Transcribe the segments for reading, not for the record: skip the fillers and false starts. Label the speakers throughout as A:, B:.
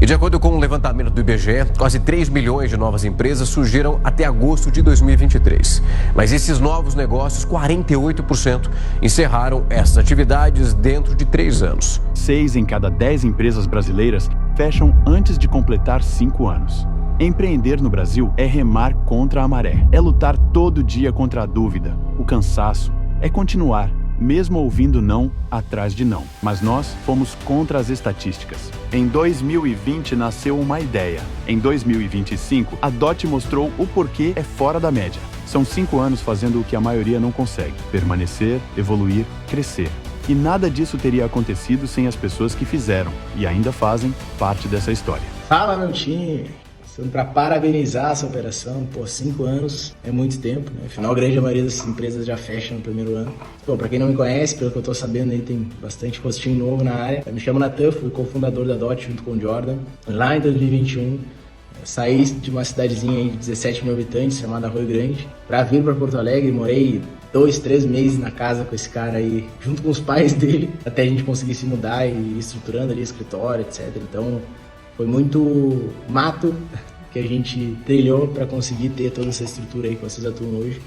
A: E de acordo com um levantamento do IBGE, quase 3 milhões de novas empresas surgiram até agosto de 2023. Mas esses novos negócios, 48%, encerraram essas atividades dentro de 3 anos.
B: 6 em cada 10 empresas brasileiras fecham antes de completar 5 anos. Empreender no Brasil é remar contra a maré. É lutar todo dia contra a dúvida, o cansaço. É continuar, mesmo ouvindo não atrás de não. Mas nós fomos contra as estatísticas. Em 2020 nasceu uma ideia. Em 2025, a DOT mostrou o porquê é fora da média. São 5 anos fazendo o que a maioria não consegue: permanecer, evoluir, crescer. E nada disso teria acontecido sem as pessoas que fizeram e ainda fazem parte dessa história.
C: Fala, meu time! Estamos para parabenizar essa operação. 5 anos é muito tempo, né? Afinal, a grande maioria das empresas já fecham no primeiro ano. Bom, para quem não me conhece, pelo que eu estou sabendo, aí tem bastante rostinho novo na área. Eu me chamo Natan, fui cofundador da DOT junto com o Jordan. Lá em 2021, saí de uma cidadezinha aí de 17 mil habitantes, chamada Rio Grande, para vir para Porto Alegre. Morei 2, 3 meses na casa com esse cara aí, junto com os pais dele, até a gente conseguir se mudar e ir estruturando ali escritório, etc. Então, foi muito mato que a gente trilhou para conseguir ter toda essa estrutura aí que vocês atuam hoje.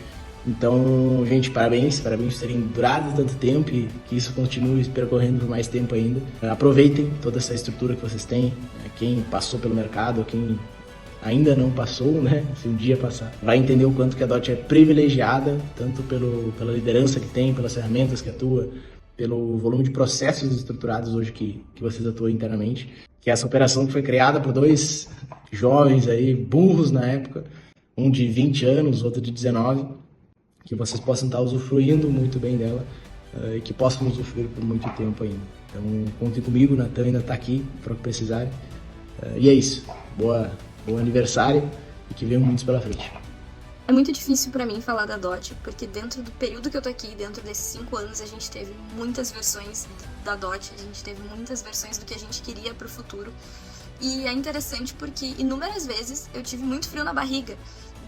C: Então, gente, parabéns por terem durado tanto tempo e que isso continue percorrendo por mais tempo ainda. Aproveitem toda essa estrutura que vocês têm, quem passou pelo mercado, quem ainda não passou, né? Se um dia passar, vai entender o quanto que a DOT é privilegiada, tanto pela liderança que tem, pelas ferramentas que atua, pelo volume de processos estruturados hoje que vocês atuam internamente. Que essa operação que foi criada por 2 jovens aí, burros na época, um de 20 anos, outro de 19, que vocês possam estar usufruindo muito bem dela e que possam usufruir por muito tempo ainda. Então, contem comigo, o Natan ainda está aqui para o que precisarem. E é isso. Bom aniversário e que venham muitos pela frente.
D: É muito difícil pra mim falar da DOT, porque dentro do período que eu tô aqui, dentro desses 5 anos, a gente teve muitas versões da DOT, a gente teve muitas versões do que a gente queria pro futuro. E é interessante porque inúmeras vezes eu tive muito frio na barriga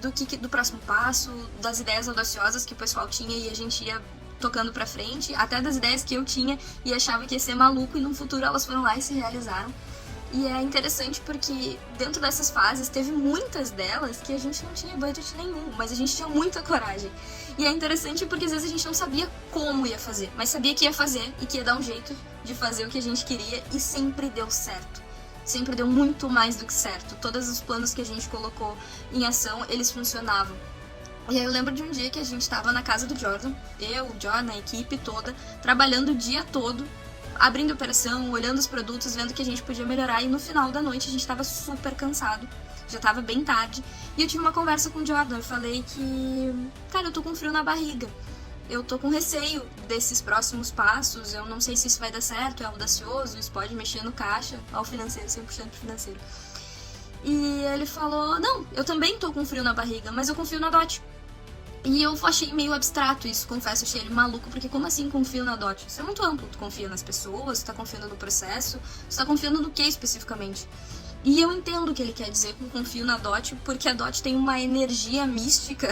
D: do próximo passo, das ideias audaciosas que o pessoal tinha e a gente ia tocando pra frente, até das ideias que eu tinha e achava que ia ser maluco e no futuro elas foram lá e se realizaram. E é interessante porque dentro dessas fases teve muitas delas que a gente não tinha budget nenhum, mas a gente tinha muita coragem. E é interessante porque às vezes a gente não sabia como ia fazer, mas sabia que ia fazer e que ia dar um jeito de fazer o que a gente queria e sempre deu certo. Sempre deu muito mais do que certo. Todos os planos que a gente colocou em ação, eles funcionavam. E aí eu lembro de um dia que a gente estava na casa do Jordan, eu, o Jordan, a equipe toda, trabalhando o dia todo, abrindo a operação, olhando os produtos, vendo que a gente podia melhorar. E no final da noite a gente estava super cansado, já estava bem tarde. E eu tive uma conversa com o Jordan, eu falei que, cara, eu tô com frio na barriga. Eu tô com receio desses próximos passos, eu não sei se isso vai dar certo, é audacioso, isso pode mexer no caixa, ao financeiro, 100% financeiro. E ele falou, não, eu também tô com frio na barriga, mas eu confio na DOT. E eu achei meio abstrato isso, confesso, achei ele maluco, porque como assim confio na DOT? Isso é muito amplo, tu confia nas pessoas, tu tá confiando no processo, tu tá confiando no que especificamente? E eu entendo o que ele quer dizer com confio na DOT, porque a DOT tem uma energia mística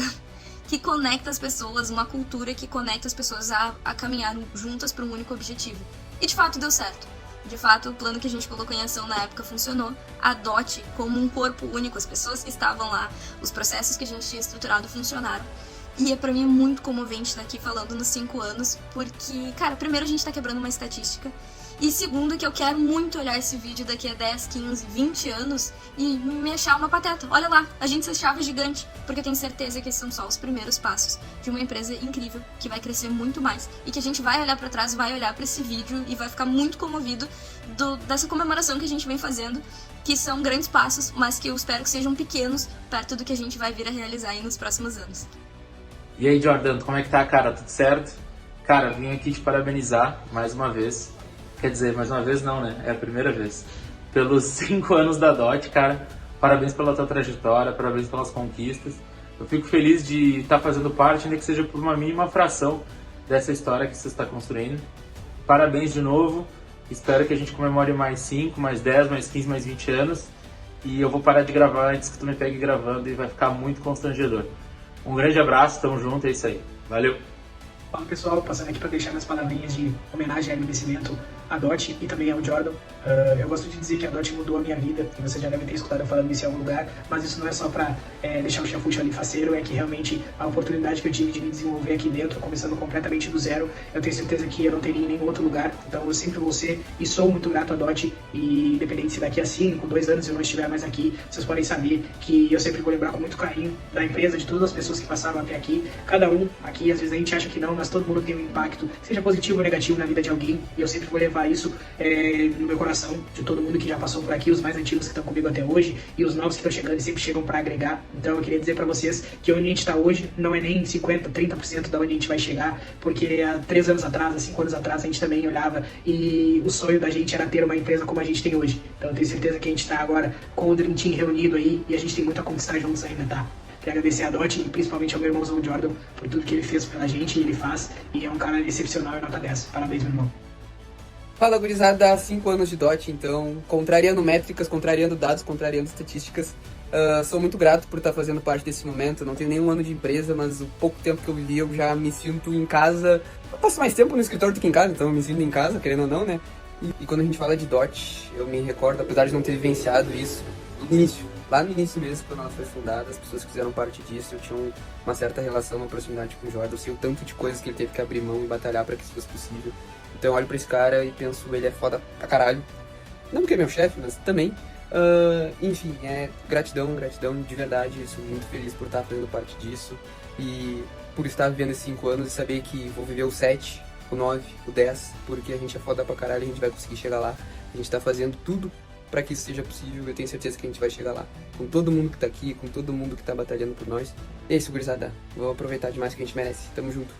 D: que conecta as pessoas, uma cultura que conecta as pessoas a caminhar juntas para um único objetivo. E de fato deu certo. De fato, o plano que a gente colocou em ação na época funcionou. A DOT como um corpo único, as pessoas que estavam lá, os processos que a gente tinha estruturado funcionaram. E pra mim é muito comovente estar aqui falando nos 5 anos, porque, cara, primeiro a gente tá quebrando uma estatística, e segundo que eu quero muito olhar esse vídeo daqui a 10, 15, 20 anos e me achar uma pateta. Olha lá, a gente se achava gigante, porque eu tenho certeza que esses são só os primeiros passos de uma empresa incrível, que vai crescer muito mais, e que a gente vai olhar pra trás, vai olhar pra esse vídeo e vai ficar muito comovido dessa comemoração que a gente vem fazendo, que são grandes passos, mas que eu espero que sejam pequenos, perto do que a gente vai vir a realizar aí nos próximos anos.
E: E aí, Jordan, como é que tá, cara? Tudo certo? Cara, vim aqui te parabenizar mais uma vez. Quer dizer, mais uma vez não, né? É a primeira vez. Pelos 5 anos da DOT, cara. Parabéns pela tua trajetória, parabéns pelas conquistas. Eu fico feliz de estar fazendo parte, ainda que seja por uma mínima fração dessa história que você está construindo. Parabéns de novo. Espero que a gente comemore mais 5, mais 10, mais 15, mais 20 anos. E eu vou parar de gravar antes que tu me pegue gravando e vai ficar muito constrangedor. Um grande abraço, tamo junto, é isso aí. Valeu!
F: Fala pessoal, passando aqui para deixar minhas palavrinhas de homenagem e agradecimento
C: a Dot e também ao Jordan. Eu gosto de dizer que a Dot mudou a minha vida, e você já deve ter escutado eu falando isso em algum lugar, mas isso não é só para deixar o Chafucho ali faceiro, é que realmente a oportunidade que eu tive de me desenvolver aqui dentro, começando completamente do zero, eu tenho certeza que eu não teria em nenhum outro lugar, então eu sempre vou ser e sou muito grato a Dot, e independente se daqui a 5, 2 anos eu não estiver mais aqui, vocês podem saber que eu sempre vou lembrar com muito carinho da empresa, de todas as pessoas que passaram até aqui, cada um aqui, às vezes a gente acha que não, mas todo mundo tem um impacto, seja positivo ou negativo na vida de alguém, e eu sempre vou levar isso no meu coração, de todo mundo que já passou por aqui, os mais antigos que estão comigo até hoje, e os novos que estão chegando e sempre chegam para agregar. Então eu queria dizer para vocês que onde a gente está hoje não é nem 50, 30% da onde a gente vai chegar, porque há 3 anos atrás, há 5 anos atrás, a gente também olhava e o sonho da gente era ter uma empresa como a gente tem hoje. Então eu tenho certeza que a gente está agora com o Dream Team reunido aí, e a gente tem muito a conquistar juntos ainda, tá? Quero agradecer a Dot e principalmente ao meu irmãozão Jordan por tudo que ele fez pela gente, e ele faz, e é um cara excepcional e nota 10. Parabéns, meu irmão.
F: Fala, gurizada, há 5 anos de Dot, então, contrariando métricas, contrariando dados, contrariando estatísticas. Sou muito grato por estar fazendo parte desse momento. Não tenho nenhum ano de empresa, mas o pouco tempo que eu vivi eu já me sinto em casa. Eu passo mais tempo no escritório do que em casa, então eu me sinto em casa, querendo ou não, né? E quando a gente fala de Dot, eu me recordo, apesar de não ter vivenciado isso, lá no início mesmo, quando ela foi fundada, as pessoas que fizeram parte disso, eu tinha uma certa relação, uma proximidade com o Jordan. Eu sei o tanto de coisas que ele teve que abrir mão e batalhar para que isso fosse possível. Então eu olho pra esse cara e penso, ele é foda pra caralho. Não porque é meu chefe, mas também. Enfim, gratidão de verdade. Eu sou muito feliz por estar fazendo parte disso. E por estar vivendo esses 5 anos e saber que vou viver o 7, o 9, o 10. Porque a gente é foda pra caralho e a gente vai conseguir chegar lá. A gente tá fazendo tudo pra que isso seja possível. Eu tenho certeza que a gente vai chegar lá. Com todo mundo que tá aqui, com todo mundo que tá batalhando por nós. E é isso, gurizada. Vou aproveitar demais que a gente merece. Tamo junto.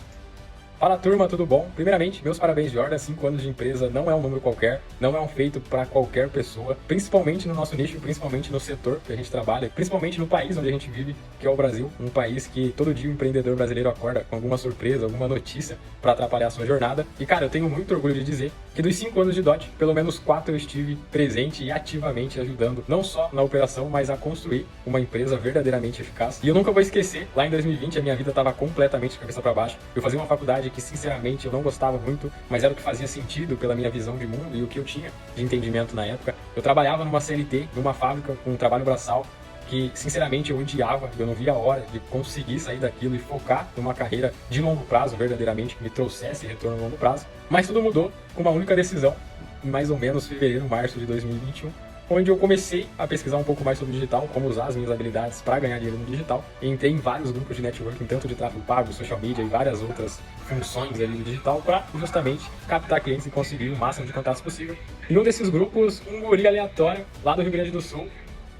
G: Fala, turma, tudo bom? Primeiramente, meus parabéns, Jordan. 5 anos de empresa não é um número qualquer, não é um feito para qualquer pessoa, principalmente no nosso nicho, principalmente no setor que a gente trabalha, principalmente no país onde a gente vive, que é o Brasil, um país que todo dia o empreendedor brasileiro acorda com alguma surpresa, alguma notícia para atrapalhar a sua jornada. E cara, eu tenho muito orgulho de dizer que dos 5 anos de Dot, pelo menos 4 eu estive presente e ativamente ajudando, não só na operação, mas a construir uma empresa verdadeiramente eficaz. E eu nunca vou esquecer, lá em 2020 a minha vida estava completamente de cabeça para baixo. Eu fazia uma faculdade que sinceramente eu não gostava muito, mas era o que fazia sentido pela minha visão de mundo e o que eu tinha de entendimento na época. Eu trabalhava numa CLT, numa fábrica com um trabalho braçal que sinceramente eu odiava, eu não via a hora de conseguir sair daquilo e focar numa carreira de longo prazo verdadeiramente, que me trouxesse retorno a longo prazo. Mas tudo mudou com uma única decisão, em mais ou menos fevereiro, março de 2021, onde eu comecei a pesquisar um pouco mais sobre digital, como usar as minhas habilidades para ganhar dinheiro no digital. E entrei em vários grupos de networking, tanto de tráfego pago, social media e várias outras funções ali do digital, para justamente captar clientes e conseguir o máximo de contatos possível. E um desses grupos, um guri aleatório lá do Rio Grande do Sul,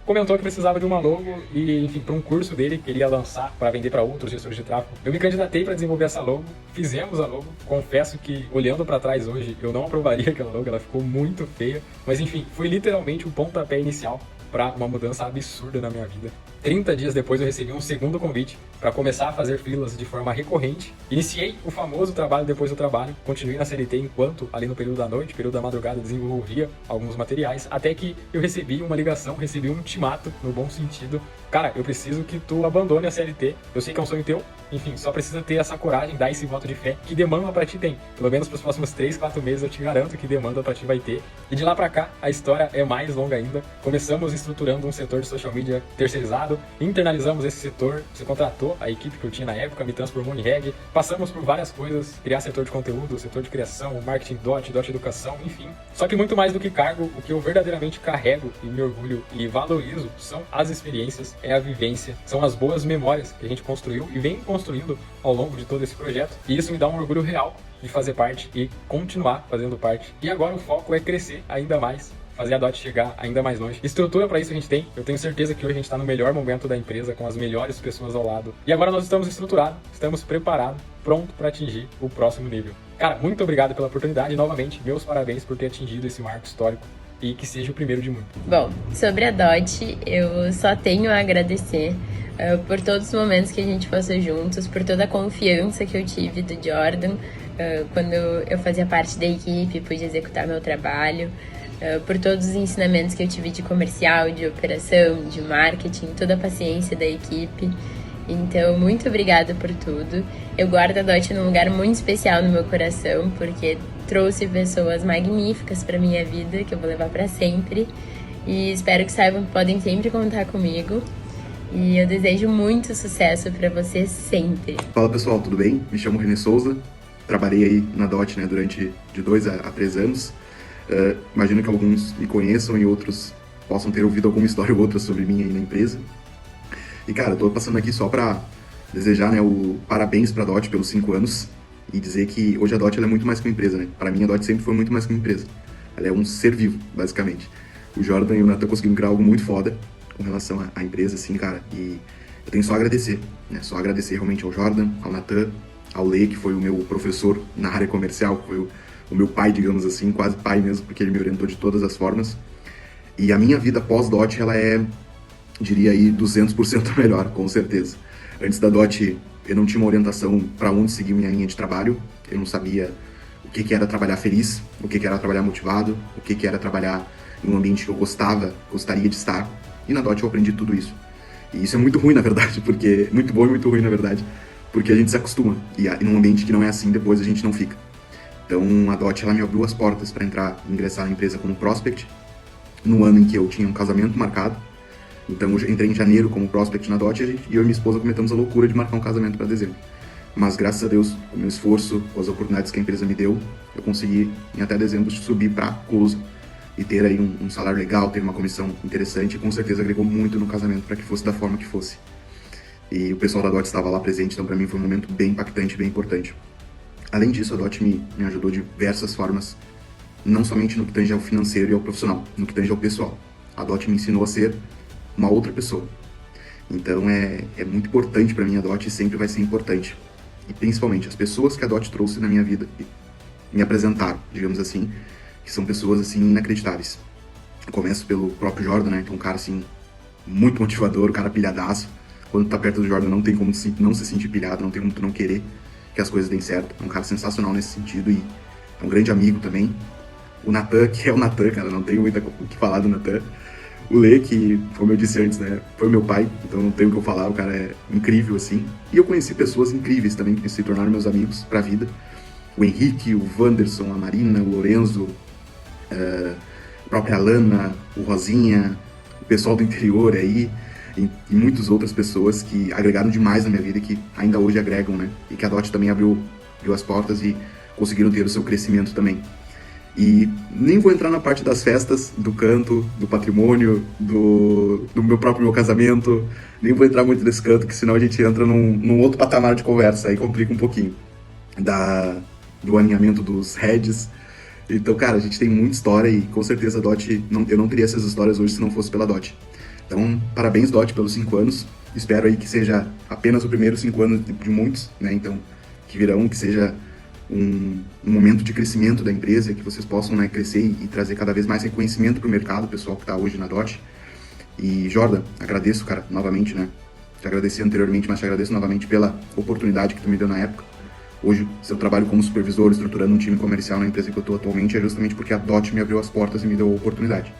G: comentou que precisava de uma logo e, enfim, para um curso dele que ele ia lançar para vender para outros gestores de tráfego. Eu me candidatei para desenvolver essa logo, fizemos a logo. Confesso que, olhando para trás hoje, eu não aprovaria aquela logo, ela ficou muito feia. Mas, enfim, foi literalmente o pontapé inicial para uma mudança absurda na minha vida. 30 dias depois eu recebi um segundo convite para começar a fazer freelas de forma recorrente. Iniciei o famoso trabalho depois do trabalho, continuei na CLT enquanto ali no período da noite, período da madrugada, desenvolvia alguns materiais, até que eu recebi uma ligação, recebi um ultimato, no bom sentido. Cara, eu preciso que tu abandone a CLT, eu sei que é um sonho teu, enfim, só precisa ter essa coragem, dar esse voto de fé, que demanda pra ti tem. Pelo menos pros próximos 3, 4 meses eu te garanto que demanda pra ti vai ter. E de lá pra cá, a história é mais longa ainda. Começamos estruturando um setor de social media terceirizado, internalizamos esse setor, você contratou a equipe que eu tinha na época, me transformou em head, passamos por várias coisas, criar setor de conteúdo, setor de criação, marketing Dot educação, enfim. Só que muito mais do que cargo, o que eu verdadeiramente carrego e me orgulho e valorizo são as experiências, é a vivência, são as boas memórias que a gente construiu e vem construindo ao longo de todo esse projeto. E isso me dá um orgulho real de fazer parte e continuar fazendo parte. E agora o foco é crescer ainda mais, fazer a Dot chegar ainda mais longe. Estrutura para isso a gente tem. Eu tenho certeza que hoje a gente está no melhor momento da empresa, com as melhores pessoas ao lado. E agora nós estamos estruturados, estamos preparados, pronto para atingir o próximo nível. Cara, muito obrigado pela oportunidade e novamente, meus parabéns por ter atingido esse marco histórico e que seja o primeiro de muito.
H: Bom, sobre a Dot, eu só tenho a agradecer por todos os momentos que a gente passou juntos, por toda a confiança que eu tive do Jordan quando eu fazia parte da equipe, pude executar meu trabalho, por todos os ensinamentos que eu tive de comercial, de operação, de marketing, toda a paciência da equipe. Então, muito obrigada por tudo. Eu guardo a Dot num lugar muito especial no meu coração, porque trouxe pessoas magníficas para minha vida, que eu vou levar para sempre. E espero que saibam que podem sempre contar comigo. E eu desejo muito sucesso para vocês sempre.
I: Fala pessoal, tudo bem? Me chamo René Souza. Trabalhei aí na Dot, né, durante de 2 a 3 anos. Imagino que alguns me conheçam e outros possam ter ouvido alguma história ou outra sobre mim aí na empresa. E cara, eu tô passando aqui só pra desejar, né, o parabéns pra Dot pelos 5 anos e dizer que hoje a Dot ela é muito mais que uma empresa, né? Para mim a Dot sempre foi muito mais que uma empresa. Ela é um ser vivo, basicamente. O Jordan e o Nathan conseguiram criar algo muito foda com relação à empresa, assim, cara. E eu tenho só a agradecer, né? Só agradecer realmente ao Jordan, ao Nathan, ao Lê, que foi o meu professor na área comercial, que foi o meu pai, digamos assim, quase pai mesmo, porque ele me orientou de todas as formas. E a minha vida pós-Dot, ela é, diria aí, 200% melhor, com certeza. Antes da Dot, eu não tinha uma orientação para onde seguir minha linha de trabalho. Eu não sabia o que era trabalhar feliz, o que era trabalhar motivado, o que era trabalhar em um ambiente que eu gostaria de estar. E na Dot eu aprendi tudo isso. E isso é muito ruim, na verdade, porque... Muito bom e muito ruim, na verdade. Porque a gente se acostuma. E num ambiente que não é assim, depois a gente não fica. Então, a Dot, ela me abriu as portas para ingressar na empresa como prospect. No ano em que eu tinha um casamento marcado. Então eu entrei em janeiro como prospect na Dot e eu e minha esposa cometemos a loucura de marcar um casamento para dezembro. Mas graças a Deus, com o meu esforço, com as oportunidades que a empresa me deu, eu consegui em até dezembro subir para closer e ter aí um salário legal, ter uma comissão interessante e com certeza agregou muito no casamento para que fosse da forma que fosse. E o pessoal da Dot estava lá presente, então para mim foi um momento bem impactante, bem importante. Além disso, a Dot me ajudou de diversas formas, não somente no que tange ao financeiro e ao profissional, no que tange ao pessoal. A Dot me ensinou a ser uma outra pessoa. Então é muito importante para mim a Dot e sempre vai ser importante. E principalmente as pessoas que a Dot trouxe na minha vida e me apresentaram, digamos assim, que são pessoas assim inacreditáveis. Eu começo pelo próprio Jordan, né? Então um cara assim muito motivador, um cara pilhadaço. Quando tá perto do Jordan não tem como não se sentir pilhado, não tem como tu não querer que as coisas deem certo. É um cara sensacional nesse sentido e é um grande amigo também. O Nathan, que é o Nathan, cara, não tenho muito o que falar do Nathan. O Lê, que, como eu disse antes, né, foi meu pai, então não tenho o que eu falar, o cara é incrível, assim. E eu conheci pessoas incríveis também, que se tornaram meus amigos pra vida. O Henrique, o Wanderson, a Marina, o Lorenzo, a própria Alana, o Rosinha, o pessoal do interior aí, e muitas outras pessoas que agregaram demais na minha vida e que ainda hoje agregam, né? E que a Dot também abriu as portas e conseguiram ter o seu crescimento também. E nem vou entrar na parte das festas, do canto, do patrimônio, do meu casamento. Nem vou entrar muito nesse canto, que senão a gente entra num outro patamar de conversa, aí complica um pouquinho. Do alinhamento dos heads. Então, cara, a gente tem muita história e com certeza a Dot, eu não teria essas histórias hoje se não fosse pela Dot. Então, parabéns, Dot, pelos 5 anos. Espero aí que seja apenas o primeiro 5 anos de muitos, né? Então, que virão, que seja um momento de crescimento da empresa, que vocês possam, né, crescer e trazer cada vez mais reconhecimento para o mercado, o pessoal que está hoje na Dot. E Jordan, agradeço, cara, novamente, né? Te agradeci anteriormente, mas te agradeço novamente pela oportunidade que tu me deu na época. Hoje, seu trabalho como supervisor, estruturando um time comercial na empresa que eu estou atualmente, é justamente porque a Dot me abriu as portas e me deu a oportunidade.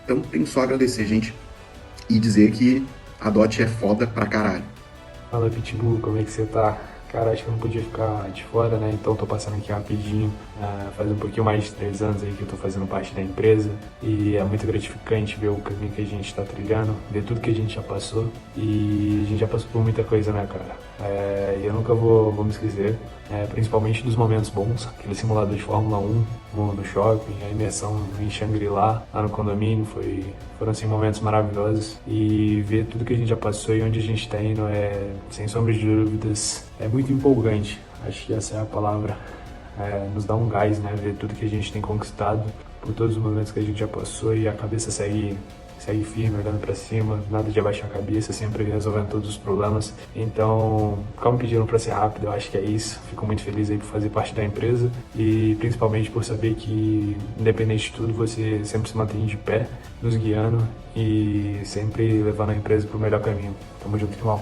I: Então, tenho só a agradecer, gente, e dizer que a Dot é foda pra caralho.
J: Fala, Pitbull, como é que você tá? Cara, acho que eu não podia ficar de fora, né? Então tô passando aqui rapidinho. Faz um pouquinho mais de 3 anos aí que eu tô fazendo parte da empresa. E é muito gratificante ver o caminho que a gente tá trilhando, ver tudo que a gente já passou. E a gente já passou por muita coisa, né, cara? E eu nunca vou me esquecer, principalmente dos momentos bons. Aquele simulador de Fórmula 1 no shopping, a imersão em Shangri-La, lá no condomínio, foram assim momentos maravilhosos. E ver tudo que a gente já passou e onde a gente tá indo sem sombra de dúvidas, é muito empolgante. Acho que essa é a palavra. Nos dá um gás, né? Ver tudo que a gente tem conquistado por todos os momentos que a gente já passou e a cabeça segue firme, olhando pra cima, nada de abaixar a cabeça, sempre resolvendo todos os problemas. Então, como pediram pra ser rápido, eu acho que é isso. Fico muito feliz aí por fazer parte da empresa e principalmente por saber que, independente de tudo, você sempre se mantém de pé, nos guiando e sempre levando a empresa pro melhor caminho. Tamo junto, irmão.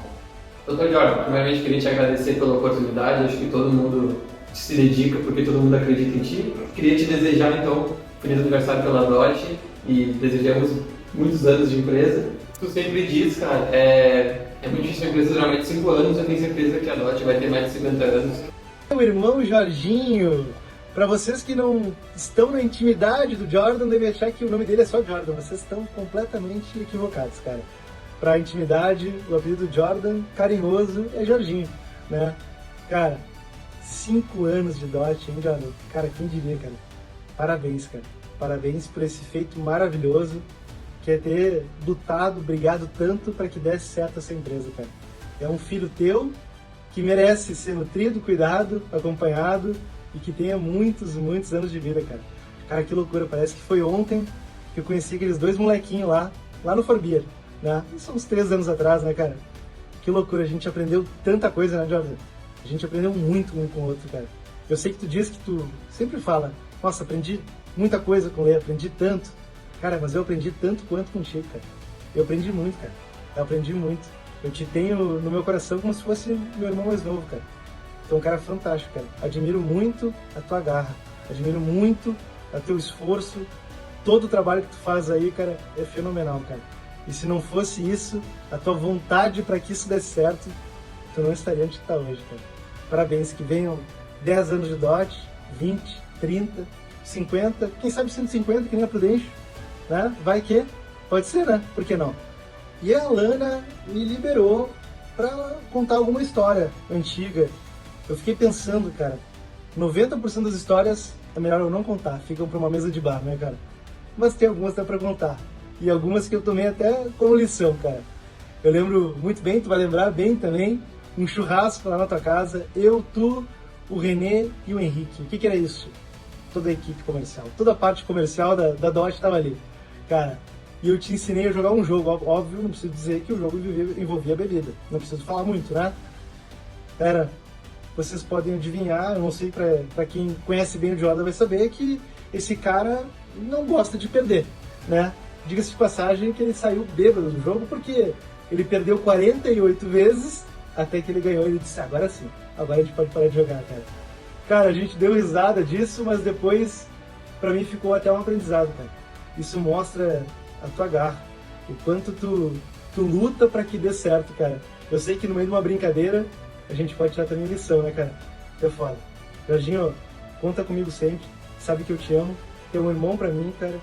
F: Dr. Jordan, primeiramente queria te agradecer pela oportunidade. Acho que todo mundo se dedica porque todo mundo acredita em ti. Queria te desejar, então, feliz aniversário pela Dot e desejamos muitos anos de empresa
K: Tu sempre diz, cara, é muito difícil uma empresa durar mais de 5 anos, eu tenho certeza que a Dot vai ter mais de 50 anos.
C: Meu irmão Jorginho, para vocês que não estão na intimidade do Jordan, devem achar que o nome dele é só Jordan. Vocês estão completamente equivocados, cara. Para a intimidade, o apelido Jordan, carinhoso, é Jorginho, né? Cara, 5 anos de Dot, hein, Jordan? Cara, quem diria, cara? Parabéns, cara. Parabéns por esse feito maravilhoso, que é ter lutado, brigado tanto para que desse certo essa empresa, cara. É um filho teu que merece ser nutrido, cuidado, acompanhado e que tenha muitos, muitos anos de vida, cara. Cara, que loucura, parece que foi ontem que eu conheci aqueles 2 molequinhos lá no Forbier, né? Isso uns 3 anos atrás, né, cara? Que loucura, a gente aprendeu tanta coisa, né, Jordan? A gente aprendeu muito um com o outro, cara. Eu sei que tu diz que tu sempre fala, nossa, aprendi muita coisa com ele, aprendi tanto. Cara, mas eu aprendi tanto quanto contigo, cara. Eu aprendi muito, cara. Eu aprendi muito. Eu te tenho no meu coração como se fosse meu irmão mais novo, cara. Então, um cara fantástico, cara. Admiro muito a tua garra. Admiro muito o teu esforço. Todo o trabalho que tu faz aí, cara, é fenomenal, cara. E se não fosse isso, a tua vontade para que isso desse certo, tu não estaria onde tu tá hoje, cara. Parabéns, que venham 10 anos de Dot, 20, 30, 50, quem sabe 150, que nem a Prudential, né? Vai que? Pode ser, né? Por que não? E a Alana me liberou para contar alguma história antiga. Eu fiquei pensando, cara, 90% das histórias é melhor eu não contar, ficam para uma mesa de bar, né, cara? Mas tem algumas que dá para contar. E algumas que eu tomei até como lição, cara. Eu lembro muito bem, tu vai lembrar bem também, um churrasco lá na tua casa, eu, tu, o Renê e o Henrique. O que era isso? Toda a equipe comercial, toda a parte comercial da Dot estava ali. Cara, e eu te ensinei a jogar um jogo, óbvio, não preciso dizer que o jogo envolvia bebida, não preciso falar muito, né? Vocês podem adivinhar, eu não sei, pra quem conhece bem o Jordan vai saber que esse cara não gosta de perder, né? Diga-se de passagem que ele saiu bêbado do jogo porque ele perdeu 48 vezes até que ele ganhou e ele disse, agora sim, agora a gente pode parar de jogar, cara. Cara, a gente deu risada disso, mas depois pra mim ficou até um aprendizado, cara. Isso mostra a tua garra, o quanto tu luta pra que dê certo, cara. Eu sei que no meio de uma brincadeira a gente pode tirar também lição, né, cara? É foda. Jorginho, conta comigo sempre, sabe que eu te amo, é um irmão pra mim, cara.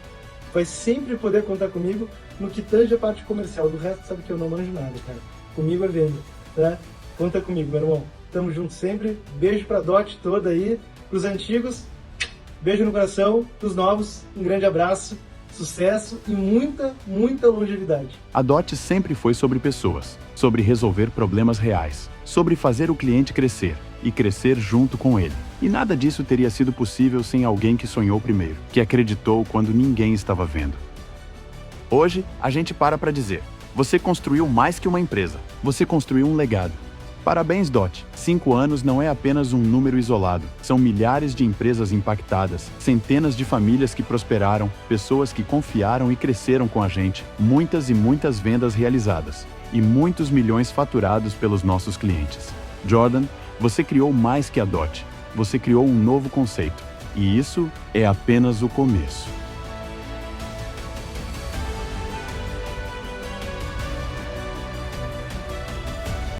C: Vai sempre poder contar comigo no que tange a parte comercial. Do resto, sabe que eu não manjo nada, cara. Comigo é venda, né? Conta comigo, meu irmão. Tamo junto sempre. Beijo pra Dot toda aí. Pros antigos, beijo no coração. Pros novos, um grande abraço. Sucesso e muita, muita longevidade.
B: A Dot sempre foi sobre pessoas, sobre resolver problemas reais, sobre fazer o cliente crescer e crescer junto com ele. E nada disso teria sido possível sem alguém que sonhou primeiro, que acreditou quando ninguém estava vendo. Hoje, a gente para dizer, você construiu mais que uma empresa, você construiu um legado. Parabéns, Dot! 5 anos não é apenas um número isolado. São milhares de empresas impactadas, centenas de famílias que prosperaram, pessoas que confiaram e cresceram com a gente, muitas e muitas vendas realizadas, e muitos milhões faturados pelos nossos clientes. Jordan, você criou mais que a Dot. Você criou um novo conceito. E isso é apenas o começo.